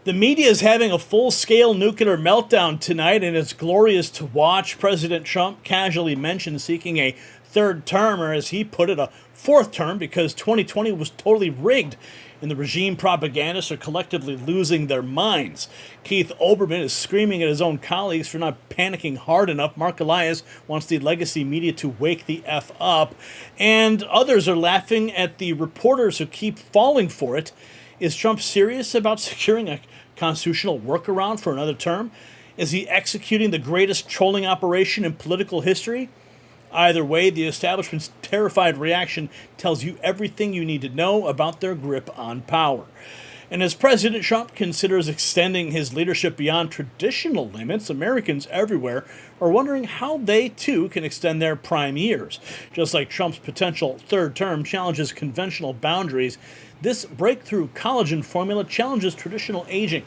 The media is having a full-scale nuclear meltdown tonight, and it's glorious to watch. President Trump casually mentioned seeking a third term, or as he put it, a fourth term, because 2020 was totally rigged, and the regime propagandists are collectively losing their minds. Keith Olbermann is screaming at his own colleagues for not panicking hard enough. Marc Elias wants the legacy media to wake the F up, and others are laughing at the reporters who keep falling for it. Is Trump serious about securing a constitutional workaround for another term? Is he executing the greatest trolling operation in political history? Either way, the establishment's terrified reaction tells you everything you need to know about their grip on power. And as President Trump considers extending his leadership beyond traditional limits, Americans everywhere are wondering how they, too, can extend their prime years. Just like Trump's potential third term challenges conventional boundaries, this breakthrough collagen formula challenges traditional aging.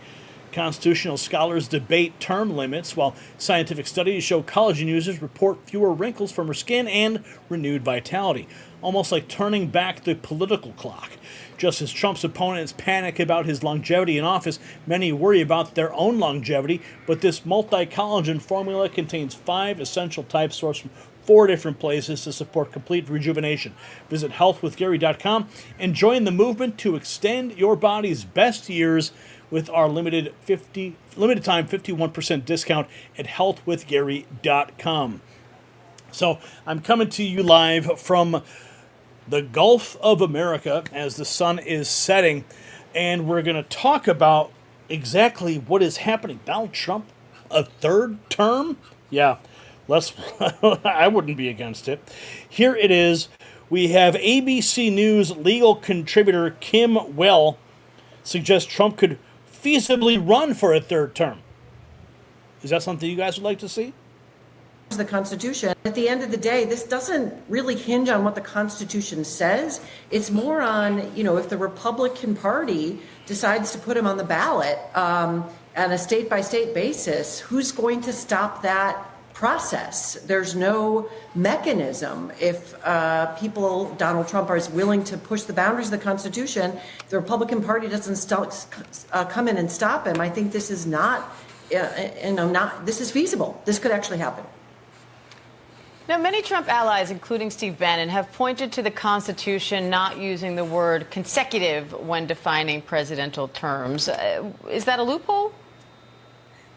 Constitutional scholars debate term limits, while scientific studies show collagen users report fewer wrinkles from her skin and renewed vitality, almost like turning back the political clock. Just as Trump's opponents panic about his longevity in office, many worry about their own longevity, but this multi-collagen formula contains 5 essential types sourced from 4 different places to support complete rejuvenation. Visit healthwithgary.com and join the movement to extend your body's best years with our limited time 51% discount at healthwithgary.com. So I'm coming to you live from the Gulf of America as the sun is setting, and we're going to talk about exactly what is happening. Donald Trump, a third term? Yeah, I wouldn't be against it. Here it is. We have ABC News legal contributor Kim Well suggests Trump could feasibly run for a third term. Is that something you guys would like to see? The Constitution. At the end of the day, this doesn't really hinge on what the Constitution says. It's more on, if the Republican Party decides to put him on the ballot on a state-by-state basis, who's going to stop that process? There's no mechanism. If Donald Trump is willing to push the boundaries of the Constitution, the Republican Party doesn't come in and stop him. I think this is this is feasible. This could actually happen. Now, many Trump allies, including Steve Bannon, have pointed to the Constitution not using the word consecutive when defining presidential terms. Is that a loophole?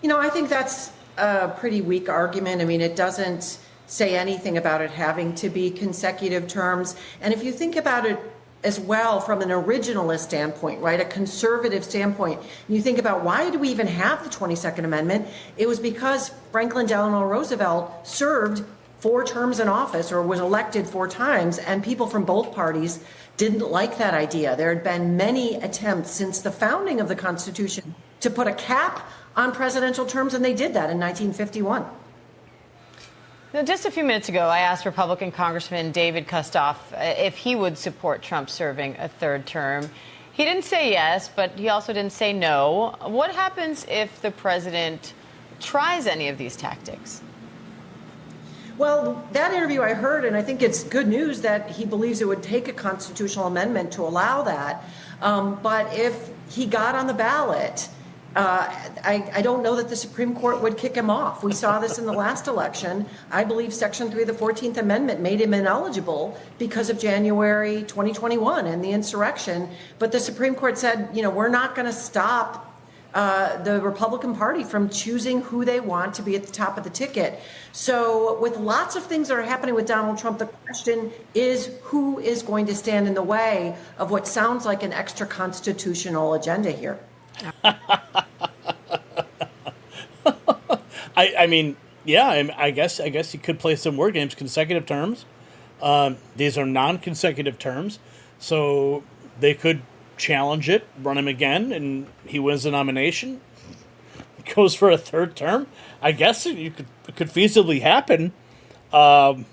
I think that's a pretty weak argument. I mean, it doesn't say anything about it having to be consecutive terms. And if you think about it as well from an originalist standpoint, right, a conservative standpoint, you think about why do we even have the 22nd Amendment? It was because Franklin Delano Roosevelt served 4 terms in office or was elected 4 times, and people from both parties didn't like that idea. There had been many attempts since the founding of the Constitution to put a cap on presidential terms, and they did that in 1951. Now, just a few minutes ago, I asked Republican Congressman David Kustoff if he would support Trump serving a third term. He didn't say yes, but he also didn't say no. What happens if the president tries any of these tactics? Well, that interview I heard, and I think it's good news that he believes it would take a constitutional amendment to allow that. But if he got on the ballot, I don't know that the Supreme Court would kick him off. We saw this in the last election. I believe Section 3 of the 14th Amendment made him ineligible because of January 2021 and the insurrection. But the Supreme Court said, we're not going to stop the Republican Party from choosing who they want to be at the top of the ticket. So with lots of things that are happening with Donald Trump, the question is who is going to stand in the way of what sounds like an extra constitutional agenda here? I guess you could play some word games. Consecutive terms. These are non-consecutive terms, so they could challenge it, run him again, and he wins the nomination, goes for a third term. I guess it could feasibly happen. I'm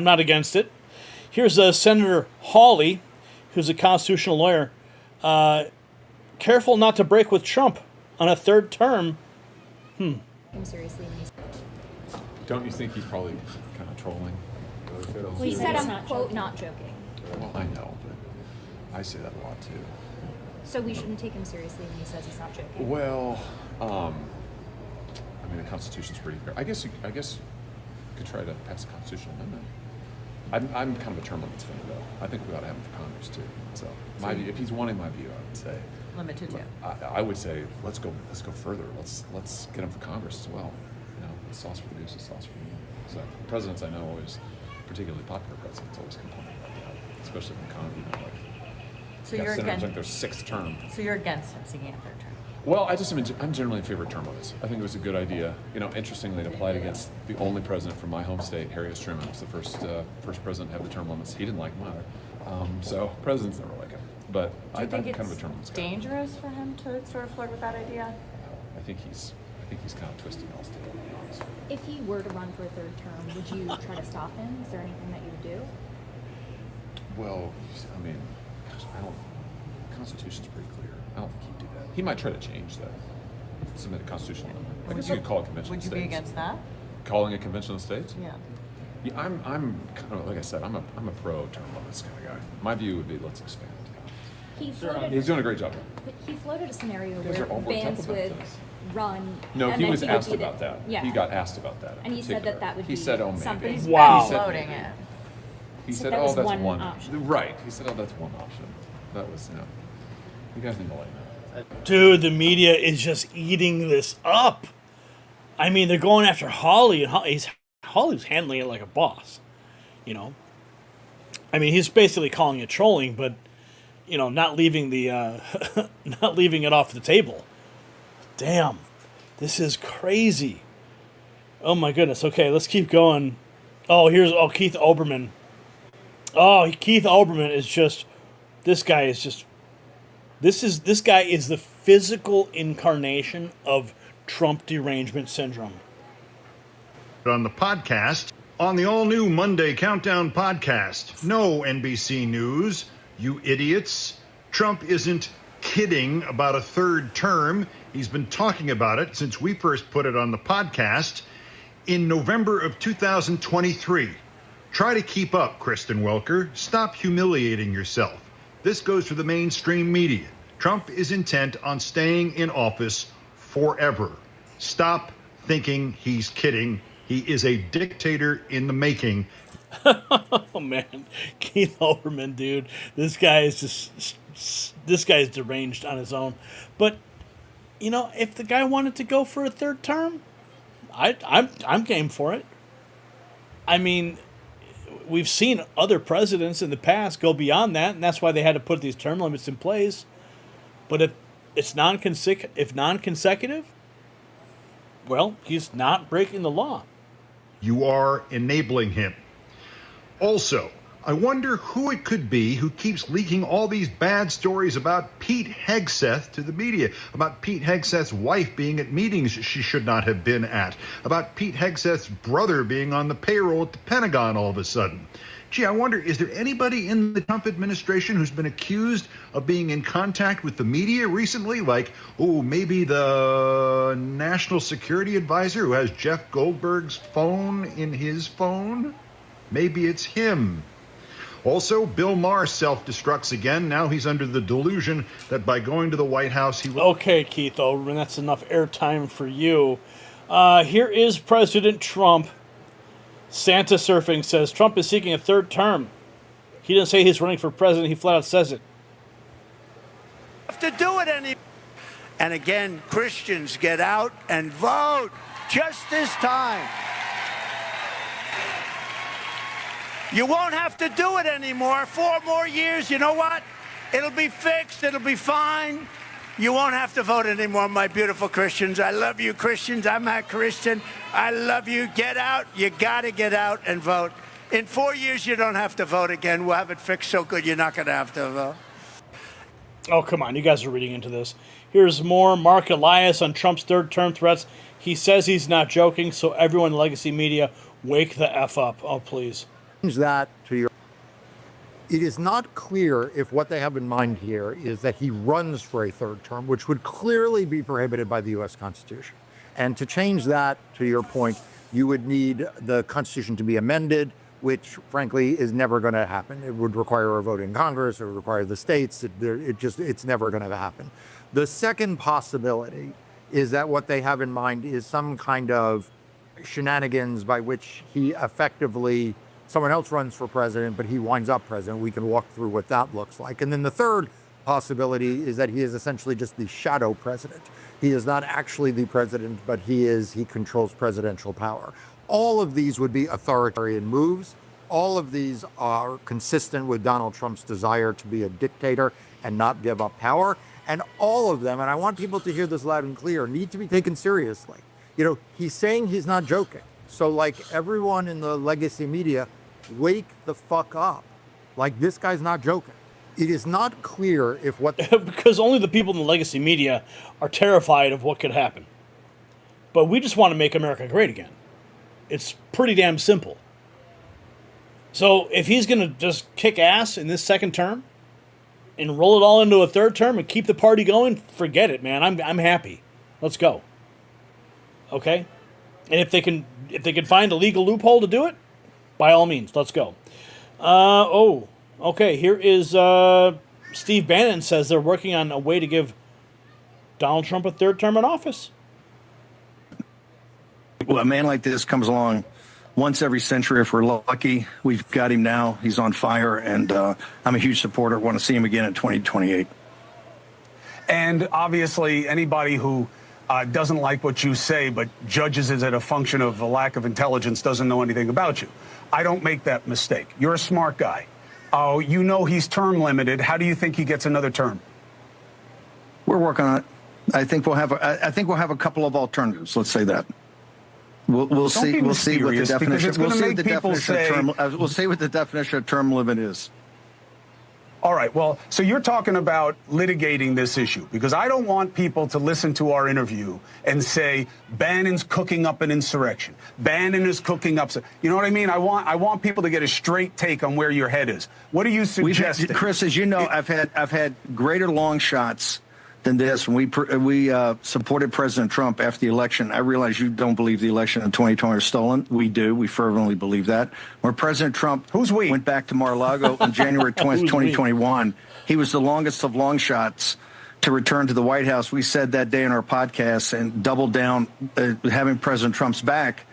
not against it. Here's Senator Hawley, who's a constitutional lawyer. Careful not to break with Trump on a third term. Seriously. Don't you think he's probably kind of trolling? Well, he said I'm not, quote, not joking. Well, I know, but I say that a lot too. So we shouldn't take him seriously when he says he's not joking. Well, I mean, the Constitution's pretty fair. I guess you could try to pass a constitutional amendment. I'm kind of a term limits fan, though. I think we ought to have him for Congress too. So, my view, if he's wanting my view, I would say Limited to. I would say let's go further. Let's get him for Congress as well. You know, the sauce for the goose is sauce for the goose. So presidents I know always, particularly popular presidents, always complain about that, especially in economy. You know, like So got you're senators against. like their sixth term. So you're against him seeking a third term. Well, I'm generally in favor of term limits. I think it was a good idea. You know, interestingly, it applied against the only president from my home state, Harry S. Truman. Was the first president to have the term limits. He didn't like them either. So presidents never like it. But Do you think I'm kind of a it's term limits guy. dangerous for him to sort of flirt with that idea? I think he's kind of twisting all still. If he were to run for a third term, would you try to stop him? Is there anything that you would do? Well, I mean, gosh, the Constitution's pretty clear. I don't think he'd do that. He might try to change that. Submit a constitutional amendment. I guess you could call a convention Would of you states. be against that? Calling a convention of states? Yeah. Yeah, I'm kind of like I said. I'm a pro term limits kind of guy. My view would be let's expand. He floated, He's doing a great job. he floated a scenario You guys are all where worked up Vance about would this. run. No, and he then was would asked be the- about that. Yeah. He got asked about that. in And he said that particular. that would He be said, "Oh, maybe." something. Wow. He said, Floating it. He So said, that "Oh, was that's one one option. Right. He said, "Oh, that's one option." That was You guys need to lighten up. Dude, the media is just eating this up. I mean, they're going after Hawley, and Hawley's handling it like a boss. You know, I mean, he's basically calling it trolling, but not leaving the not leaving it off the table. Damn, this is crazy. Oh my goodness. Okay, let's keep going. Keith Olbermann. Oh, Keith Olbermann is just. This guy is just. This guy is the physical incarnation of Trump Derangement Syndrome. On the podcast, on the all-new Monday Countdown podcast. No, NBC News, you idiots. Trump isn't kidding about a third term. He's been talking about it since we first put it on the podcast in November of 2023. Try to keep up, Kristen Welker. Stop humiliating yourself. This goes for the mainstream media. Trump is intent on staying in office forever. Stop thinking he's kidding. He is a dictator in the making. Oh man, Keith Olbermann, dude, this guy is deranged on his own. But if the guy wanted to go for a third term, I'm game for it. I mean, we've seen other presidents in the past go beyond that, and that's why they had to put these term limits in place. But if it's non-consecutive, well, he's not breaking the law. You are enabling him. Also, I wonder who it could be who keeps leaking all these bad stories about Pete Hegseth to the media, about Pete Hegseth's wife being at meetings she should not have been at, about Pete Hegseth's brother being on the payroll at the Pentagon all of a sudden. Gee, I wonder, is there anybody in the Trump administration who's been accused of being in contact with the media recently? Like, maybe the National Security Advisor who has Jeff Goldberg's phone in his phone? Maybe it's him. Also, Bill Maher self-destructs again. Now he's under the delusion that by going to the White House, he will... Okay, Keith Olbermann, that's enough airtime for you. Here is President Trump. Santa Surfing says Trump is seeking a third term. He didn't say he's running for president. He flat out says it. Have to do it any. And again, Christians, get out and vote just this time. You won't have to do it anymore. 4 more years, you know what? It'll be fixed. It'll be fine. You won't have to vote anymore, my beautiful Christians. I love you, Christians. I'm a Christian. I love you. Get out. You got to get out and vote. In 4 years, you don't have to vote again. We'll have it fixed so good you're not going to have to vote. Oh, come on. You guys are reading into this. Here's more. Marc Elias on Trump's third term threats. He says he's not joking, so everyone in the legacy media, wake the F up. Oh, please. That to your. It is not clear if what they have in mind here is that he runs for a third term, which would clearly be prohibited by the U.S. Constitution. And to change that, to your point, you would need the Constitution to be amended, which frankly is never going to happen. It would require a vote in Congress, it would require the states. It's never going to happen. The second possibility is that what they have in mind is some kind of shenanigans by which he effectively, someone else runs for president, but he winds up president. We can walk through what that looks like. And then the third possibility is that he is essentially just the shadow president. He is not actually the president, but he controls presidential power. All of these would be authoritarian moves. All of these are consistent with Donald Trump's desire to be a dictator and not give up power. And all of them, and I want people to hear this loud and clear, need to be taken seriously. You know, he's saying he's not joking. So like everyone in the legacy media, wake the fuck up. Like, this guy's not joking. It is not clear if what... Because only the people in the legacy media are terrified of what could happen. But we just want to make America great again. It's pretty damn simple. So if he's going to just kick ass in this second term and roll it all into a third term and keep the party going, forget it, man. I'm happy. Let's go. Okay? And if they can find a legal loophole to do it, by all means, let's go. Okay, here is Steve Bannon says they're working on a way to give Donald Trump a third term in office. Well, a man like this comes along once every century if we're lucky. We've got him now. He's on fire, and I'm a huge supporter. Want to see him again in 2028. And obviously, anybody who doesn't like what you say but judges it as a function of a lack of intelligence doesn't know anything about you. I don't make that mistake. You're a smart guy. Oh, you know he's term limited. How do you think he gets another term? We're working on it. I think we'll have a couple of alternatives. Let's say that. We'll see. We'll see what the definition. We'll see what the definition of term. We'll see what the definition of term limit is. All right. Well, so you're talking about litigating this issue, because I don't want people to listen to our interview and say Bannon's cooking up an insurrection. Bannon is cooking up. You know what I mean? I want people to get a straight take on where your head is. What are you suggesting? Chris, as you know, I've had greater long shots than this. When we supported President Trump after the election, I realize you don't believe the election in 2020 was stolen. We do. We fervently believe that. When President Trump went back to Mar-a-Lago on January 20th, 2021, he was the longest of long shots to return to the White House. We said that day in our podcast and doubled down, having President Trump's back,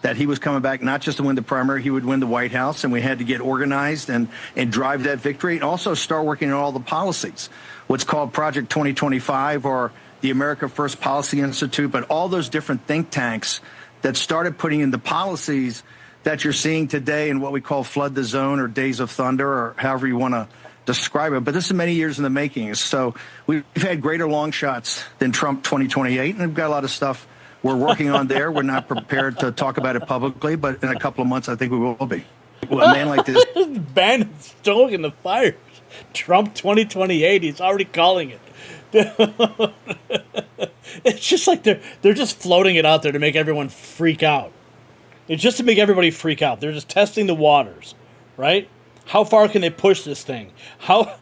that he was coming back not just to win the primary, he would win the White House, and we had to get organized and drive that victory, and also start working on all the policies, what's called Project 2025 or the America First Policy Institute, but all those different think tanks that started putting in the policies that you're seeing today in what we call Flood the Zone or Days of Thunder or however you want to describe it. But this is many years in the making. So we've had greater long shots than Trump 2028, and we've got a lot of stuff we're working on there. We're not prepared to talk about it publicly, but in a couple of months, I think we will be. Well, a man like this. Bannon's stoking the fires. Trump 2028, he's already calling it. It's just like they're just floating it out there to make everyone freak out. It's just to make everybody freak out. They're just testing the waters, right? How far can they push this thing? How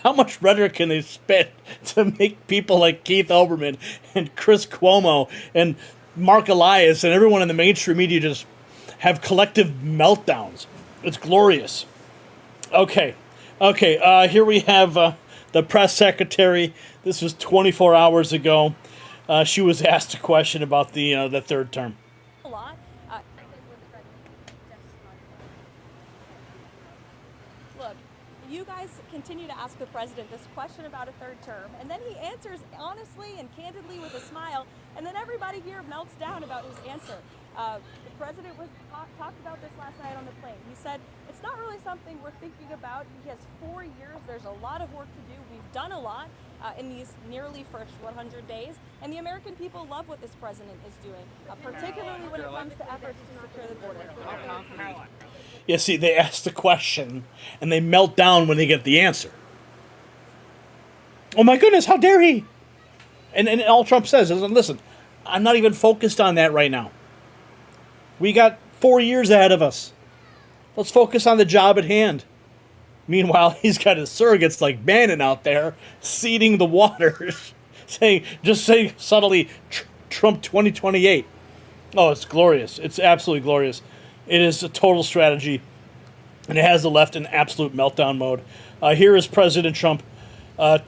much rhetoric can they spit to make people like Keith Olbermann and Chris Cuomo and Marc Elias and everyone in the mainstream media just have collective meltdowns? It's glorious. Okay, here we have the press secretary. This was 24 hours ago. She was asked a question about the third term. A lot. Look, you guys continue to ask the president this question about a third term, and then he answers honestly and candidly with a smile, and then everybody here melts down about his answer. The president talked about this last night on the plane. He said, it's not really something we're thinking about. He has 4 years. There's a lot of work to do. We've done a lot in these nearly first 100 days, and the American people love what this president is doing, particularly when it comes to efforts to secure the border. Yeah, see, they ask the question, and they melt down when they get the answer. Oh my goodness, how dare he? And all Trump says is, listen, I'm not even focused on that right now. We got 4 years ahead of us. Let's focus on the job at hand. Meanwhile, he's got his surrogates like Bannon out there seeding the waters, saying subtly, Trump 2028. Oh, it's glorious. It's absolutely glorious. It is a total strategy, and it has the left in absolute meltdown mode. Here is President Trump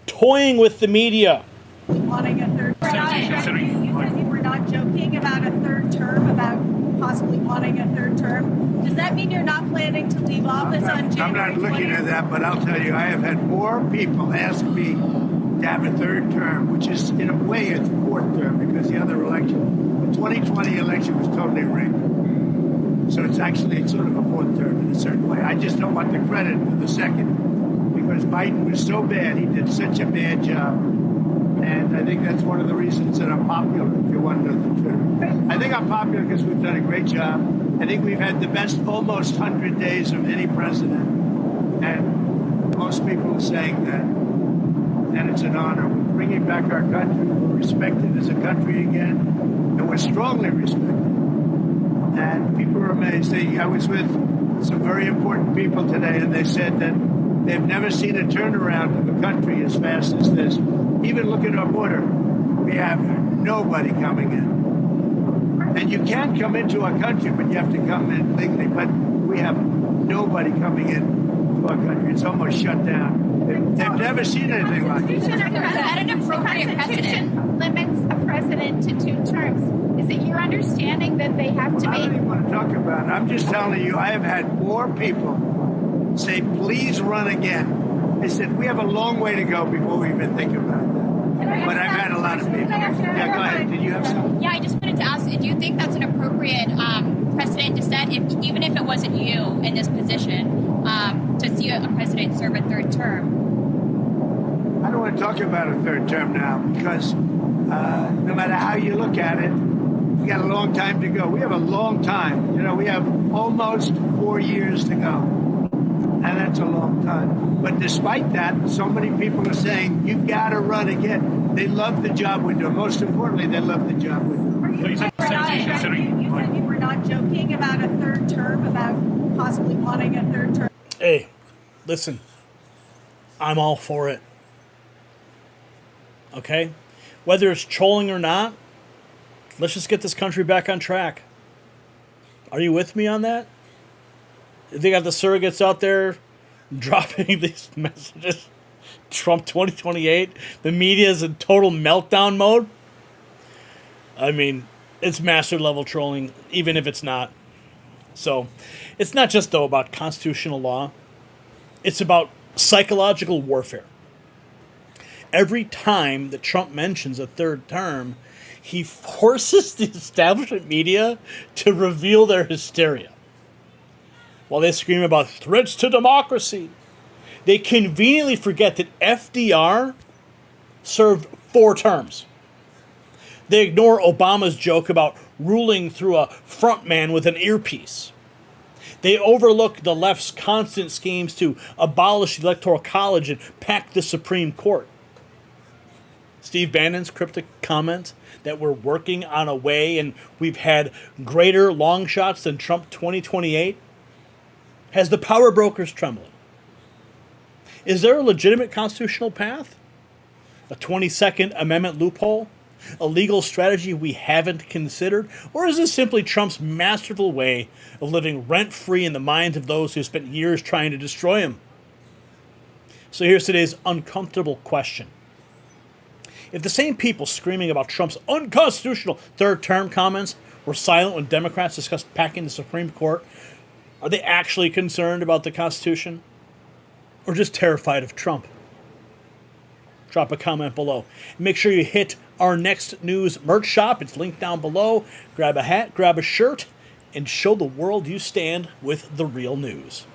toying with the media. Wanting a third term. You said you were not joking about a third term, about possibly wanting a third term. Does that mean you're not planning to leave office on January 20th? I'm not looking at that, but I'll tell you, I have had more people ask me to have a third term, which is in a way a fourth term, because the other election, the 2020 election, was totally rigged. So it's sort of a fourth term in a certain way. I just don't want the credit for the second, because Biden was so bad. He did such a bad job. And I think that's one of the reasons that I'm popular, if you want to know the truth. I think I'm popular because we've done a great job. I think we've had the best almost 100 days of any president. And most people are saying that. And it's an honor. We're bringing back our country. We're respected as a country again. And we're strongly respected. And people are amazed. I was with some very important people today, and they said that they've never seen a turnaround of a country as fast as this. Even look at our border. We have nobody coming in. And you can come into our country, but you have to come in legally. But we have nobody coming in to our country. It's almost shut down. They've never seen anything like this. At an appropriate precedent limits a president to 2 terms. Is it your understanding that they have to be? I don't even want to talk about it. I'm just telling you, I have had more people say, please run again. They said, we have a long way to go before we even think about that. But I've had a lot of people. Yeah, go ahead. Did you have something? Yeah, I just wanted to ask, do you think that's an appropriate precedent to set, even if it wasn't you in this position, to see a president serve a 3rd term? I don't want to talk about a 3rd term now, because no matter how you look at it, we got a long time to go. We have a long time. You know, we have almost 4 years to go. And that's a long time. But despite that, so many people are saying, you got to run again. They love the job we do. Most importantly, they love the job we do. You said you were not joking about a 3rd term, about possibly wanting a 3rd term. Hey, listen, I'm all for it. Okay? Whether it's trolling or not, let's just get this country back on track. Are you with me on that? They got the surrogates out there dropping these messages. Trump 2028. The media is in total meltdown mode. I mean, it's master level trolling, even if it's not. So, it's not just, though, about constitutional law. It's about psychological warfare. Every time that Trump mentions a 3rd term, he forces the establishment media to reveal their hysteria. While they scream about threats to democracy, they conveniently forget that FDR served 4 terms. They ignore Obama's joke about ruling through a front man with an earpiece. They overlook the left's constant schemes to abolish the Electoral College and pack the Supreme Court. Steve Bannon's cryptic comment that we're working on a way and we've had greater long shots than Trump 2028 has the power brokers trembling. Is there a legitimate constitutional path? A 22nd Amendment loophole? A legal strategy we haven't considered? Or is this simply Trump's masterful way of living rent-free in the minds of those who spent years trying to destroy him? So here's today's uncomfortable question. If the same people screaming about Trump's unconstitutional 3rd term comments were silent when Democrats discussed packing the Supreme Court, are they actually concerned about the Constitution? Or just terrified of Trump? Drop a comment below. Make sure you hit our Next News merch shop. It's linked down below. Grab a hat, grab a shirt, and show the world you stand with the real news.